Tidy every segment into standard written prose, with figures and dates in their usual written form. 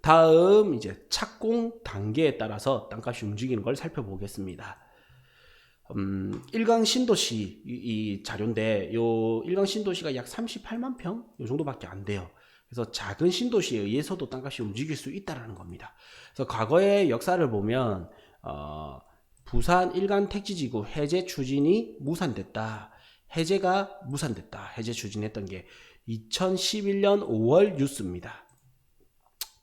다음 이제 착공 단계에 따라서 땅값이 움직이는 걸 살펴보겠습니다. 1강 신도시 이 자료인데 요 1강 신도시가 약 38만 평 요 정도밖에 안 돼요. 그래서 작은 신도시에 의해서도 땅값이 움직일 수 있다라는 겁니다. 그래서 과거의 역사를 보면 부산 1강 택지지구 해제 추진이 무산됐다. 해제가 무산됐다. 해제 추진했던 게 2011년 5월 뉴스입니다.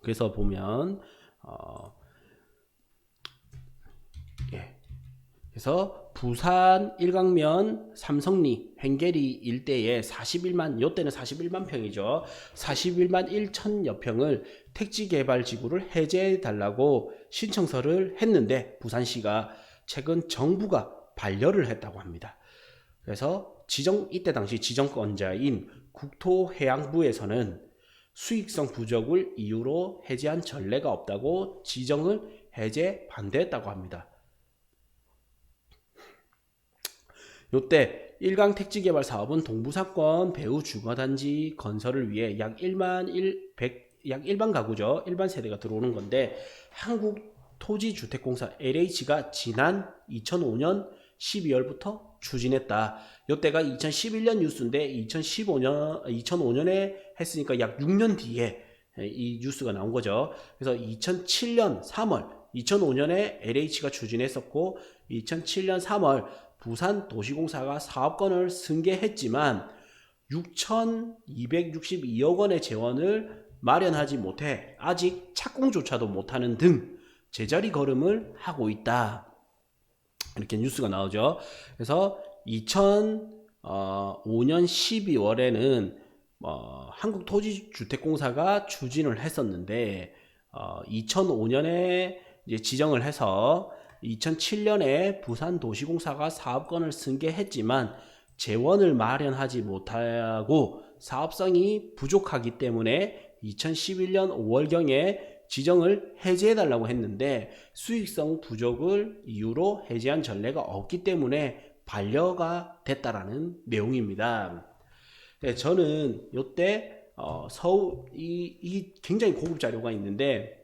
그래서 보면 그래서 부산 일강면 삼성리 횡계리 일대에 41만 요때는 41만 평이죠. 41만 1천여 평을 택지개발지구를 해제해달라고 신청서를 했는데 부산시가 최근 정부가 반려를 했다고 합니다. 그래서 이때 당시 지정권자인 국토해양부에서는 수익성 부족을 이유로 해제한 전례가 없다고 지정을 해제 반대했다고 합니다. 요때 1강 택지개발 사업은 동부사권 배후 주거단지 건설을 위해 약 1만 가구죠. 일반 세대가 들어오는 건데 한국토지주택공사 LH가 지난 2005년 12월부터 추진했다. 요때가 2011년 뉴스인데 2005년에 했으니까 약 6년 뒤에 이 뉴스가 나온 거죠. 그래서 2007년 3월 2005년에 LH가 추진했었고 2007년 3월 부산도시공사가 사업권을 승계했지만 6,262억 원의 재원을 마련하지 못해 아직 착공조차도 못하는 등 제자리 걸음을 하고 있다. 이렇게 뉴스가 나오죠. 그래서 2005년 12월에는 한국토지주택공사가 추진을 했었는데 2005년에 이제 지정을 해서 2007년에 부산도시공사가 사업권을 승계했지만 재원을 마련하지 못하고 사업성이 부족하기 때문에 2011년 5월경에 지정을 해제해달라고 했는데 수익성 부족을 이유로 해제한 전례가 없기 때문에 반려가 됐다라는 내용입니다. 네, 저는 이때 서울 이 굉장히 고급 자료가 있는데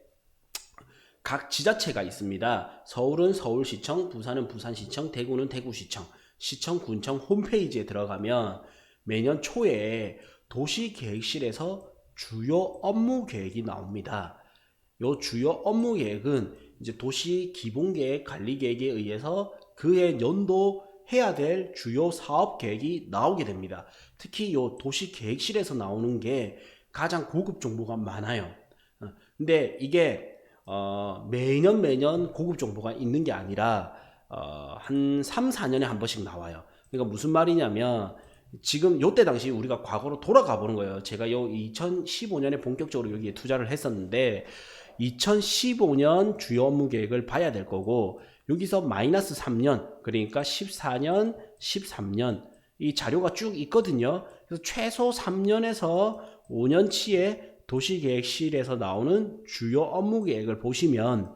각 지자체가 있습니다. 서울은 서울시청, 부산은 부산시청, 대구는 대구시청, 시청, 군청 홈페이지에 들어가면 매년 초에 도시계획실에서 주요 업무 계획이 나옵니다. 요 주요 업무 계획은 이제 도시 기본계획 관리계획에 의해서 그해 연도 해야 될 주요 사업 계획이 나오게 됩니다. 특히 요 도시계획실에서 나오는 게 가장 고급 정보가 많아요. 근데 이게 매년 고급 정보가 있는 게 아니라 한 3, 4년에 한 번씩 나와요. 그러니까 무슨 말이냐면 지금 요때 당시 우리가 과거로 돌아가 보는 거예요. 제가 요 2015년에 본격적으로 여기에 투자를 했었는데 2015년 주요 업무 계획을 봐야 될 거고 여기서 마이너스 3년 그러니까 14년, 13년 이 자료가 쭉 있거든요. 그래서 최소 3년에서 5년치의 도시계획실에서 나오는 주요 업무 계획을 보시면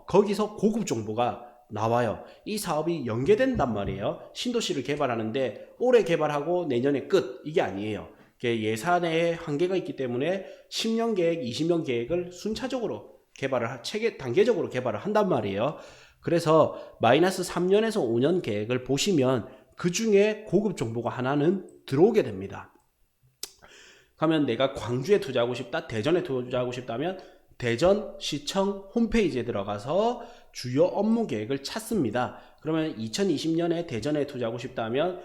거기서 고급 정보가 나와요. 이 사업이 연계된단 말이에요. 신도시를 개발하는데 올해 개발하고 내년에 끝 이게 아니에요. 예산에 한계가 있기 때문에 10년 계획, 20년 계획을 순차적으로 단계적으로 개발을 한단 말이에요. 그래서 마이너스 3년에서 5년 계획을 보시면 그 중에 고급 정보가 하나는 들어오게 됩니다. 그러면 내가 광주에 투자하고 싶다, 대전에 투자하고 싶다면 대전시청 홈페이지에 들어가서 주요 업무 계획을 찾습니다. 그러면 2020년에 대전에 투자하고 싶다면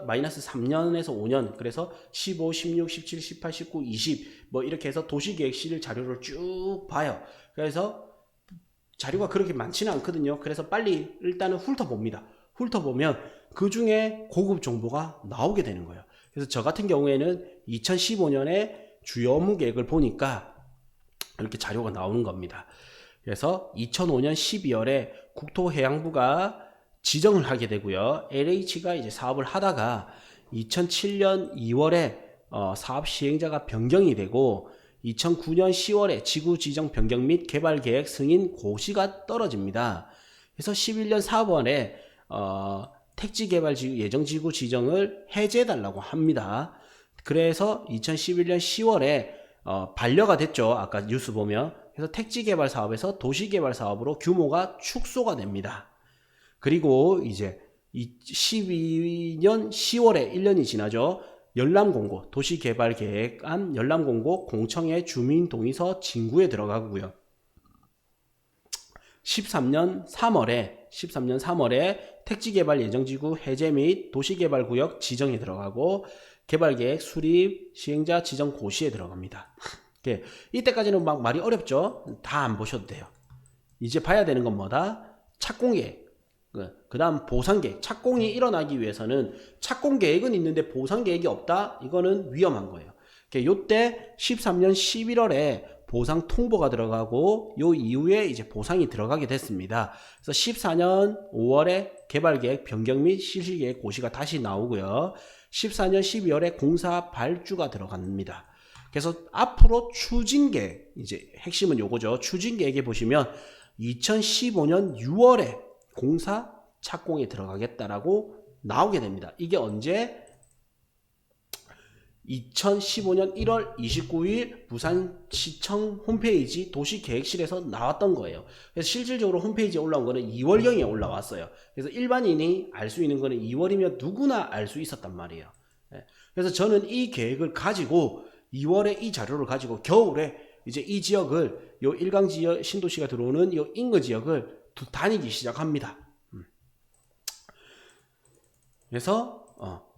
마이너스 3년에서 5년 그래서 15, 16, 17, 18, 19, 20 뭐 이렇게 해서 도시계획실 자료를 쭉 봐요. 그래서 자료가 그렇게 많지는 않거든요. 그래서 빨리 일단은 훑어봅니다. 훑어보면 그 중에 고급 정보가 나오게 되는 거예요. 그래서 저 같은 경우에는 2015년에 주요 업무 계획을 보니까 이렇게 자료가 나오는 겁니다. 그래서 2005년 12월에 국토해양부가 지정을 하게 되고요. LH가 이제 사업을 하다가 2007년 2월에 사업 시행자가 변경이 되고 2009년 10월에 지구 지정 변경 및 개발 계획 승인 고시가 떨어집니다. 그래서 11년 4월에 택지개발지구 예정지구 지정을 해제해달라고 합니다. 그래서 2011년 10월에 반려가 됐죠. 아까 뉴스 보면. 그래서 택지 개발 사업에서 도시 개발 사업으로 규모가 축소가 됩니다. 그리고 이제 12년 10월에 1년이 지나죠. 열람공고, 도시개발계획안 열람공고 공청회 주민동의서 진구에 들어가고요. 13년 3월에 택지개발 예정지구 해제 및 도시개발구역 지정에 들어가고 개발계획 수립 시행자 지정 고시에 들어갑니다. 이때까지는 막 말이 어렵죠. 다 안 보셔도 돼요. 이제 봐야 되는 건 뭐다? 착공계획, 그 다음 보상계획. 착공이 일어나기 위해서는 착공계획은 있는데 보상계획이 없다? 이거는 위험한 거예요. 요때 13년 11월에 보상 통보가 들어가고 요 이후에 이제 보상이 들어가게 됐습니다. 그래서 14년 5월에 개발계획 변경 및 실시계획 고시가 다시 나오고요. 14년 12월에 공사 발주가 들어갑니다. 그래서 앞으로 추진계획, 이제 핵심은 요거죠. 추진계획에 보시면 2015년 6월에 공사 착공에 들어가겠다라고 나오게 됩니다. 이게 언제? 2015년 1월 29일 부산시청 홈페이지 도시계획실에서 나왔던 거예요. 그래서 실질적으로 홈페이지에 올라온 거는 2월경에 올라왔어요. 그래서 일반인이 알 수 있는 거는 2월이면 누구나 알 수 있었단 말이에요. 그래서 저는 이 계획을 가지고 2월에 이 자료를 가지고 겨울에 이제 이 지역을 요 일강 지역 신도시가 들어오는 요 인근 지역을 다니기 시작합니다. 그래서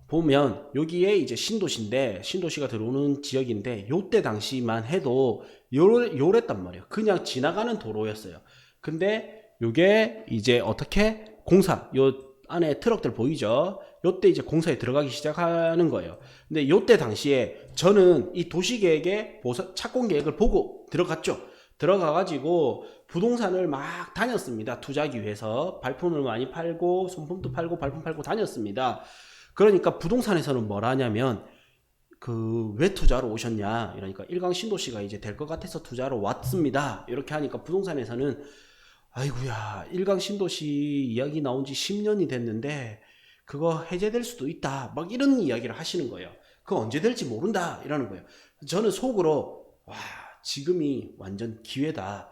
보면 여기에 이제 신도시인데 신도시가 들어오는 지역인데 요때 당시만 해도 요랬단 말이에요. 그냥 지나가는 도로였어요. 근데 요게 이제 어떻게 공사, 요 안에 트럭들 보이죠? 요때 이제 공사에 들어가기 시작하는 거예요. 근데 요때 당시에 저는 이 도시계획의 착공계획을 보고 들어갔죠. 들어가가지고 부동산을 막 다녔습니다. 투자하기 위해서 발품을 많이 팔고 손품도 팔고 발품 팔고 다녔습니다. 그러니까 부동산에서는 뭘 하냐면 왜 투자로 오셨냐 이러니까 일강 신도시가 이제 될 것 같아서 투자로 왔습니다. 이렇게 하니까 부동산에서는 아이고야 일강 신도시 이야기 나온 지 10년이 됐는데 그거 해제될 수도 있다 막 이런 이야기를 하시는 거예요. 그거 언제 될지 모른다 이러는 거예요. 저는 속으로 와 지금이 완전 기회다.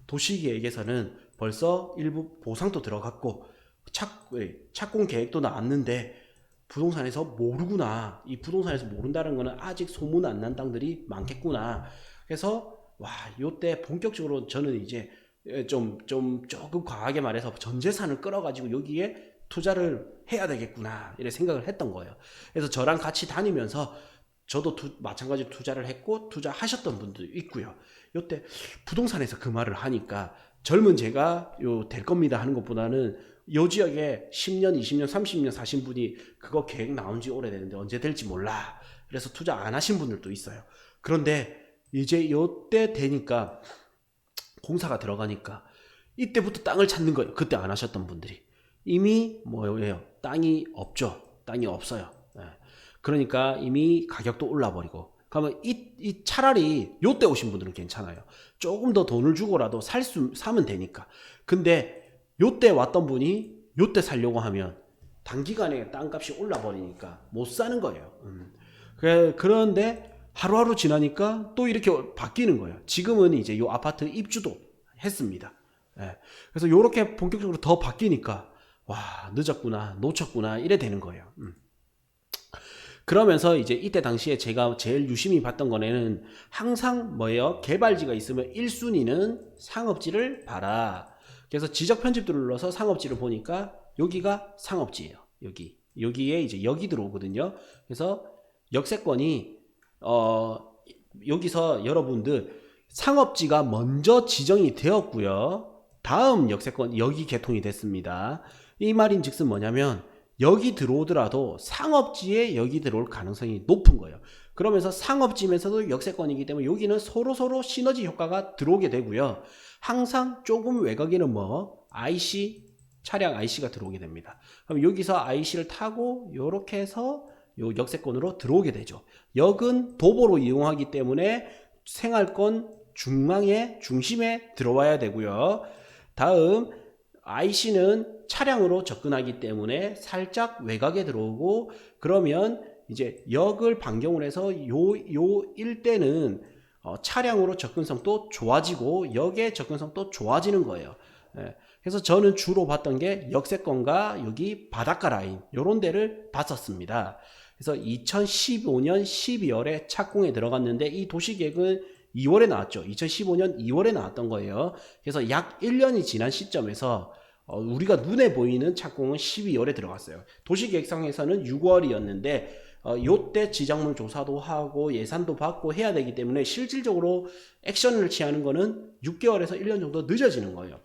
도시계획에서는 벌써 일부 보상도 들어갔고 착공 계획도 나왔는데 부동산에서 모르구나. 이 부동산에서 모른다는 거는 아직 소문 안 난 땅들이 많겠구나. 그래서 와 요때 본격적으로 저는 이제 조금 과하게 말해서 전 재산을 끌어가지고 여기에 투자를 해야 되겠구나 이렇게 생각을 했던 거예요. 그래서 저랑 같이 다니면서 저도 마찬가지로 투자를 했고 투자하셨던 분도 있고요. 요때 부동산에서 그 말을 하니까 젊은 제가 될 겁니다 하는 것보다는 요 지역에 10년, 20년, 30년 사신 분이 그거 계획 나온 지 오래됐는데 언제 될지 몰라. 그래서 투자 안 하신 분들도 있어요. 그런데 이제 요때 되니까 공사가 들어가니까 이때부터 땅을 찾는 거예요. 그때 안 하셨던 분들이. 이미 뭐예요? 땅이 없죠. 땅이 없어요. 그러니까 이미 가격도 올라버리고 그러면 차라리 요때 오신 분들은 괜찮아요. 조금 더 돈을 주고라도 사면 되니까. 근데 요때 왔던 분이 요때 살려고 하면 단기간에 땅값이 올라버리니까 못 사는 거예요. 그런데 하루하루 지나니까 또 이렇게 바뀌는 거예요. 지금은 이제 요 아파트 입주도 했습니다. 그래서 요렇게 본격적으로 더 바뀌니까 와 늦었구나 놓쳤구나 이래 되는 거예요. 그러면서 이제 이때 당시에 제가 제일 유심히 봤던 거는 항상 뭐예요? 개발지가 있으면 1순위는 상업지를 봐라. 그래서 지적 편집들을 눌러서 상업지를 보니까 여기가 상업지예요. 여기에 이제 여기 들어오거든요. 그래서 역세권이 여기서 여러분들 상업지가 먼저 지정이 되었고요. 다음 역세권 여기 개통이 됐습니다. 이 말인즉슨 뭐냐면 여기 들어오더라도 상업지에 여기 들어올 가능성이 높은 거예요. 그러면서 상업지면서도 역세권이기 때문에 여기는 서로 시너지 효과가 들어오게 되고요. 항상 조금 외곽에는 차량 IC가 들어오게 됩니다. 그럼 여기서 IC를 타고 이렇게 해서 요 역세권으로 들어오게 되죠. 역은 도보로 이용하기 때문에 생활권 중심에 들어와야 되고요. 다음 IC는 차량으로 접근하기 때문에 살짝 외곽에 들어오고 그러면 이제 역을 반경을 해서 요 일대는 차량으로 접근성도 좋아지고 역의 접근성도 좋아지는 거예요. 예, 그래서 저는 주로 봤던 게 역세권과 여기 바닷가 라인 요런 데를 봤었습니다. 그래서 2015년 12월에 착공에 들어갔는데 이 도시계획은 2월에 나왔죠. 2015년 2월에 나왔던 거예요. 그래서 약 1년이 지난 시점에서 우리가 눈에 보이는 착공은 12월에 들어갔어요. 도시계획상에서는 6월이었는데 요때 지정물 조사도 하고 예산도 받고 해야 되기 때문에 실질적으로 액션을 취하는 거는 6개월에서 1년 정도 늦어지는 거예요.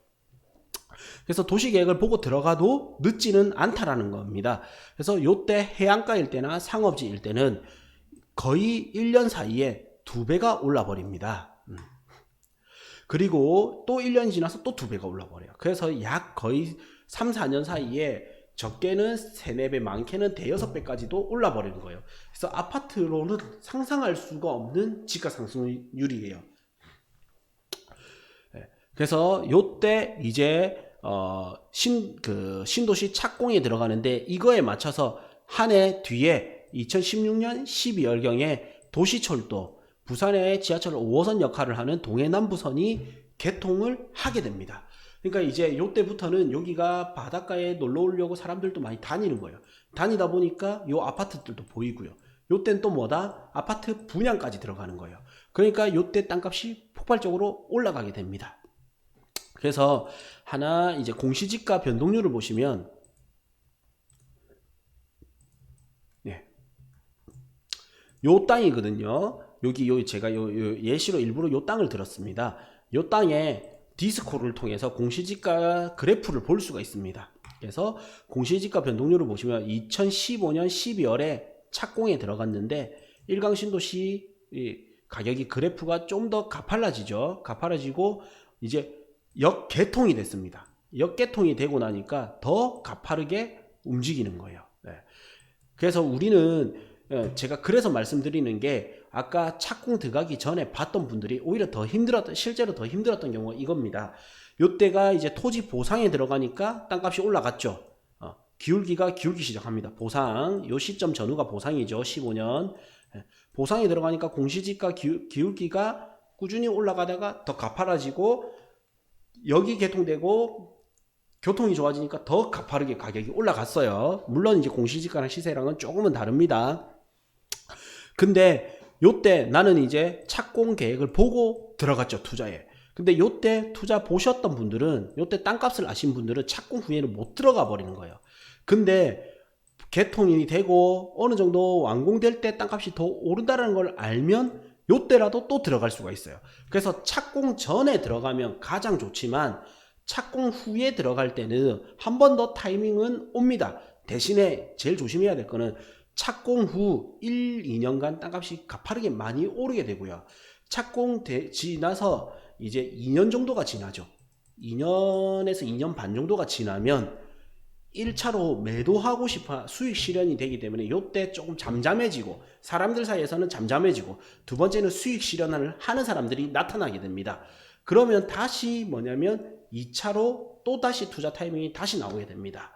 그래서 도시계획을 보고 들어가도 늦지는 않다라는 겁니다. 그래서 요때 해안가일 때나 상업지일 때는 거의 1년 사이에 2배가 올라 버립니다. 그리고 또 1년이 지나서 또 2배가 올라 버려요. 그래서 약 거의 3, 4년 사이에 적게는 3, 4배, 많게는 5~6배까지도 올라 버리는 거예요. 그래서 아파트로는 상상할 수가 없는 지가 상승률이에요. 그래서 요때 이제 신도시 착공에 들어가는데 이거에 맞춰서 한 해 뒤에 2016년 12월경에 도시철도 부산의 지하철 5호선 역할을 하는 동해남부선이 개통을 하게 됩니다. 그러니까 이제 요때부터는 여기가 바닷가에 놀러 오려고 사람들도 많이 다니는 거예요. 다니다 보니까 요 아파트들도 보이고요. 요때는 또 뭐다? 아파트 분양까지 들어가는 거예요. 그러니까 요때 땅값이 폭발적으로 올라가게 됩니다. 그래서 하나 이제 공시지가 변동률을 보시면 요 땅이거든요. 여기 제가 예시로 일부러 요 땅을 들었습니다. 요 땅에 디스코를 통해서 공시지가 그래프를 볼 수가 있습니다. 그래서 공시지가 변동률을 보시면 2015년 12월에 착공에 들어갔는데 일강신도시 가격이 그래프가 좀 더 가팔라지죠. 가팔라지고 이제 역개통이 됐습니다. 역개통이 되고 나니까 더 가파르게 움직이는 거예요. 그래서 우리는 제가 그래서 말씀드리는 게 아까 착공 들어가기 전에 봤던 분들이 오히려 더 힘들었던, 실제로 더 힘들었던 경우가 이겁니다. 요때가 이제 토지 보상에 들어가니까 땅값이 올라갔죠. 기울기가 기울기 시작합니다. 보상, 요 시점 전후가 보상이죠. 15년. 보상에 들어가니까 공시지가 기울기가 꾸준히 올라가다가 더 가파라지고 여기 개통되고 교통이 좋아지니까 더 가파르게 가격이 올라갔어요. 물론 이제 공시지가랑 시세랑은 조금은 다릅니다. 근데 요때 나는 이제 착공 계획을 보고 들어갔죠, 투자에. 근데 요때 투자 보셨던 분들은, 요때 땅값을 아신 분들은 착공 후에는 못 들어가 버리는 거예요. 근데 개통이 되고 어느 정도 완공될 때 땅값이 더 오른다는 걸 알면 요때라도 또 들어갈 수가 있어요. 그래서 착공 전에 들어가면 가장 좋지만 착공 후에 들어갈 때는 한 번 더 타이밍은 옵니다. 대신에 제일 조심해야 될 거는 착공 후 1, 2년간 땅값이 가파르게 많이 오르게 되고요. 착공 지나서 이제 2년 정도가 지나죠. 2년에서 2년 반 정도가 지나면 1차로 매도하고 싶어 수익 실현이 되기 때문에 이때 조금 잠잠해지고 사람들 사이에서는 잠잠해지고 두 번째는 수익 실현을 하는 사람들이 나타나게 됩니다. 그러면 다시 뭐냐면 2차로 또 다시 투자 타이밍이 다시 나오게 됩니다.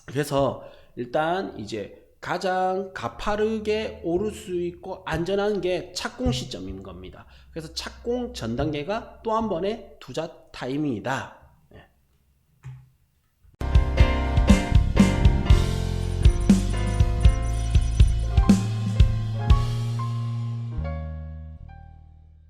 그래서 일단 이제 가장 가파르게 오를 수 있고 안전한 게 착공 시점인 겁니다. 그래서 착공 전 단계가 또 한 번의 투자 타이밍이다.